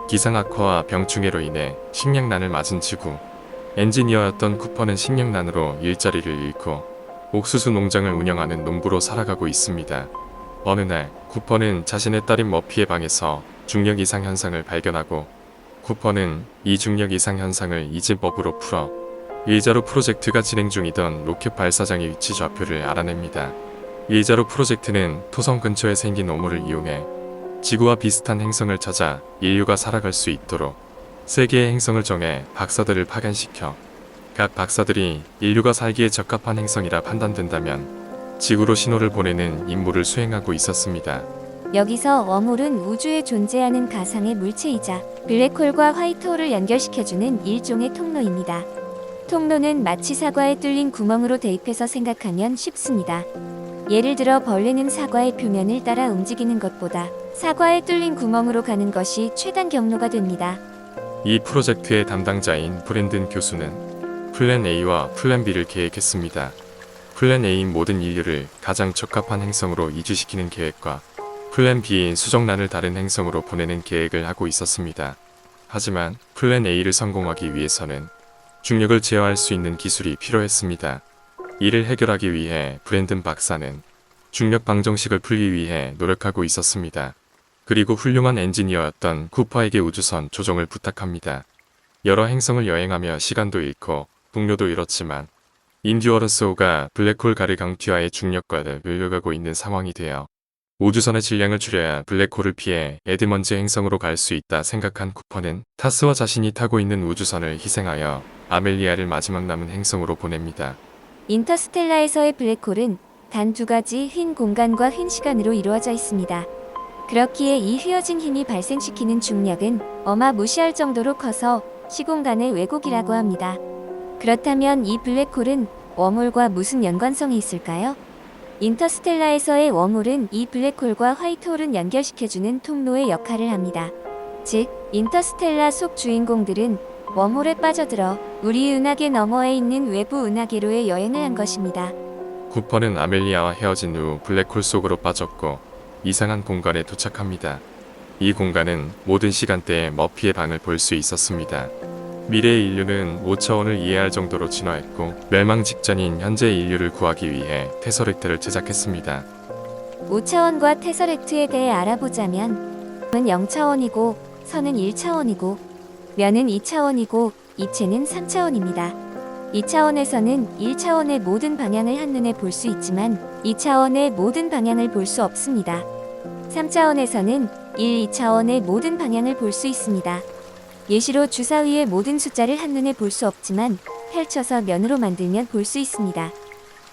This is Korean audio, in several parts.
기상 악화와 병충해로 인해 식량난을 맞은 지구. 엔지니어였던 쿠퍼는 식량난으로 일자리를 잃고 옥수수 농장을 운영하는 농부로 살아가고 있습니다. 어느 날 쿠퍼는 자신의 딸인 머피의 방에서 중력 이상 현상을 발견하고 쿠퍼는 이 중력 이상 현상을 이진법으로 풀어 일자로 프로젝트가 진행 중이던 로켓 발사장의 위치 좌표를 알아냅니다. 일자로 프로젝트는 토성 근처에 생긴 오물을 이용해 지구와 비슷한 행성을 찾아 인류가 살아갈 수 있도록 3개의 행성을 정해 박사들을 파견시켜 각 박사들이 인류가 살기에 적합한 행성이라 판단된다면 지구로 신호를 보내는 임무를 수행하고 있었습니다. 여기서 웜홀은 우주에 존재하는 가상의 물체이자 블랙홀과 화이트홀을 연결시켜주는 일종의 통로입니다. 통로는 마치 사과에 뚫린 구멍으로 대입해서 생각하면 쉽습니다. 예를 들어 벌레는 사과의 표면을 따라 움직이는 것보다 사과에 뚫린 구멍으로 가는 것이 최단 경로가 됩니다. 이 프로젝트의 담당자인 브랜든 교수는 플랜 A와 플랜 B를 계획했습니다. 플랜 A인 모든 인류를 가장 적합한 행성으로 이주시키는 계획과 플랜 B인 수정란을 다른 행성으로 보내는 계획을 하고 있었습니다. 하지만 플랜 A를 성공하기 위해서는 중력을 제어할 수 있는 기술이 필요했습니다. 이를 해결하기 위해 브랜든 박사는 중력 방정식을 풀기 위해 노력하고 있었습니다. 그리고 훌륭한 엔지니어였던 쿠퍼에게 우주선 조종을 부탁합니다. 여러 행성을 여행하며 시간도 잃고 동료도 잃었지만 인듀어런스5가 블랙홀 가르강티와의 중력과를 밀려가고 있는 상황이 되어 우주선의 질량을 줄여야 블랙홀을 피해 에드먼즈 행성으로 갈 수 있다 생각한 쿠퍼는 타스와 자신이 타고 있는 우주선을 희생하여 아멜리아를 마지막 남은 행성으로 보냅니다. 인터스텔라에서의 블랙홀은 단 2가지 흰 공간과 흰 시간으로 이루어져 있습니다. 그렇기에 이 휘어진 힘이 발생시키는 중력은 어마무시할 정도로 커서 시공간의 왜곡이라고 합니다. 그렇다면 이 블랙홀은 웜홀과 무슨 연관성이 있을까요? 인터스텔라에서의 웜홀은 이 블랙홀과 화이트홀을 연결시켜주는 통로의 역할을 합니다. 즉, 인터스텔라 속 주인공들은 웜홀에 빠져들어 우리 은하계 너머에 있는 외부 은하계로의 여행을 한 것입니다. 쿠퍼는 아멜리아와 헤어진 후 블랙홀 속으로 빠졌고 이상한 공간에 도착합니다. 이 공간은 모든 시간대에 머피의 방을 볼 수 있었습니다. 미래의 인류는 5차원을 이해할 정도로 진화했고 멸망 직전인 현재의 인류를 구하기 위해 테서렉트를 제작했습니다. 5차원과 테서렉트에 대해 알아보자면 은 0차원이고 선은 1차원이고 면은 2차원이고 입체는 3차원입니다. 2차원에서는 1차원의 모든 방향을 한눈에 볼 수 있지만 2차원의 모든 방향을 볼 수 없습니다. 3차원에서는 2차원의 모든 방향을 볼 수 있습니다. 예시로 주사위의 모든 숫자를 한눈에 볼 수 없지만 펼쳐서 면으로 만들면 볼 수 있습니다.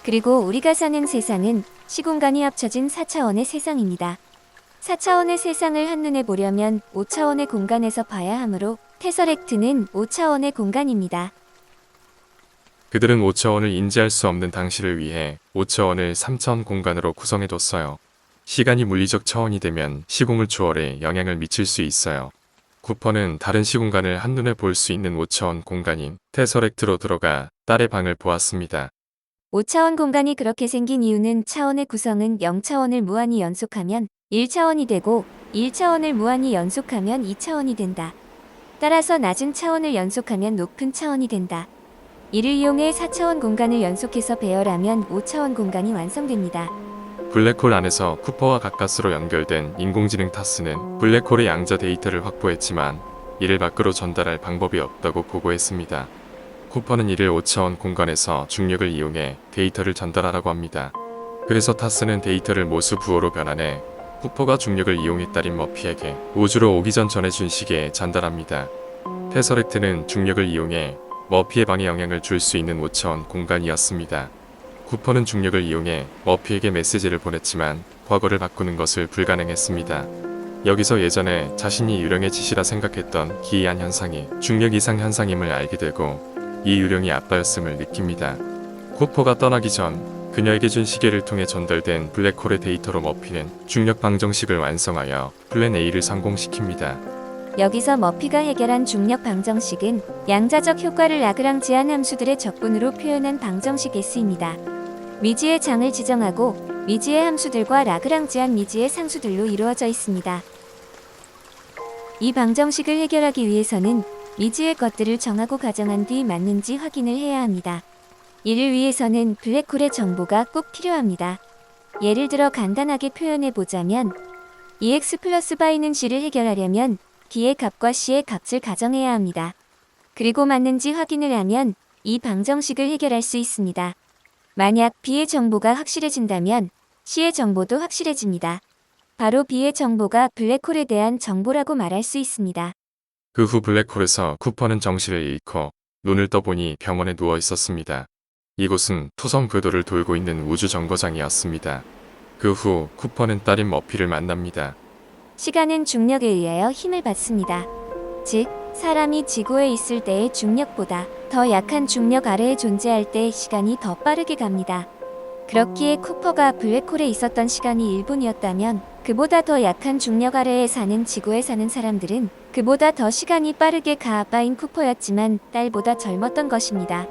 그리고 우리가 사는 세상은 시공간이 합쳐진 4차원의 세상입니다. 4차원의 세상을 한눈에 보려면 5차원의 공간에서 봐야 하므로 테서렉트는 5차원의 공간입니다. 그들은 5차원을 인지할 수 없는 당시를 위해 5차원을 3차원 공간으로 구성해뒀어요. 시간이 물리적 차원이 되면 시공을 초월해 영향을 미칠 수 있어요. 쿠퍼는 다른 시공간을 한눈에 볼 수 있는 5차원 공간인 테서렉트로 들어가 딸의 방을 보았습니다. 5차원 공간이 그렇게 생긴 이유는 차원의 구성은 0차원을 무한히 연속하면 1차원이 되고 1차원을 무한히 연속하면 2차원이 된다. 따라서 낮은 차원을 연속하면 높은 차원이 된다. 이를 이용해 4차원 공간을 연속해서 배열하면 5차원 공간이 완성됩니다. 블랙홀 안에서 쿠퍼와 가까스로 연결된 인공지능 타스는 블랙홀의 양자 데이터를 확보했지만 이를 밖으로 전달할 방법이 없다고 보고했습니다. 쿠퍼는 이를 5차원 공간에서 중력을 이용해 데이터를 전달하라고 합니다. 그래서 타스는 데이터를 모수 부호로 변환해 쿠퍼가 중력을 이용해 딸인 머피에게 우주로 오기 전 전해준 시기에 전달합니다. 테서렉트는 중력을 이용해 머피의 방에 영향을 줄 수 있는 5차원 공간이었습니다. 쿠퍼는 중력을 이용해 머피에게 메시지를 보냈지만 과거를 바꾸는 것을 불가능했습니다. 여기서 예전에 자신이 유령의 짓이라 생각했던 기이한 현상이 중력 이상 현상임을 알게 되고 이 유령이 아빠였음을 느낍니다. 쿠퍼가 떠나기 전 그녀에게 준 시계를 통해 전달된 블랙홀의 데이터로 머피는 중력 방정식을 완성하여 플랜 A를 성공시킵니다. 여기서 머피가 해결한 중력 방정식은 양자적 효과를 라그랑지안 함수들의 적분으로 표현한 방정식 S입니다. 미지의 장을 지정하고 미지의 함수들과 라그랑지안 미지의 상수들로 이루어져 있습니다. 이 방정식을 해결하기 위해서는 미지의 것들을 정하고 가정한 뒤 맞는지 확인을 해야 합니다. 이를 위해서는 블랙홀의 정보가 꼭 필요합니다. 예를 들어 간단하게 표현해 보자면 EX 플러스 바이는 C를 해결하려면 B의 값과 C의 값을 가정해야 합니다. 그리고 맞는지 확인을 하면 이 방정식을 해결할 수 있습니다. 만약 B의 정보가 확실해진다면 C의 정보도 확실해집니다. 바로 B의 정보가 블랙홀에 대한 정보라고 말할 수 있습니다. 그 후 블랙홀에서 쿠퍼는 정신을 잃고 눈을 떠보니 병원에 누워 있었습니다. 이곳은 토성 궤도를 돌고 있는 우주 정거장이었습니다. 그 후 쿠퍼는 딸인 머피를 만납니다. 시간은 중력에 의하여 힘을 받습니다. 즉, 사람이 지구에 있을 때의 중력보다 더 약한 중력 아래에 존재할 때 시간이 더 빠르게 갑니다. 그렇기에 쿠퍼가 블랙홀에 있었던 시간이 1분이었다면 그보다 더 약한 중력 아래에 사는 지구에 사는 사람들은 그보다 더 시간이 빠르게 가 아빠인 쿠퍼였지만 딸보다 젊었던 것입니다.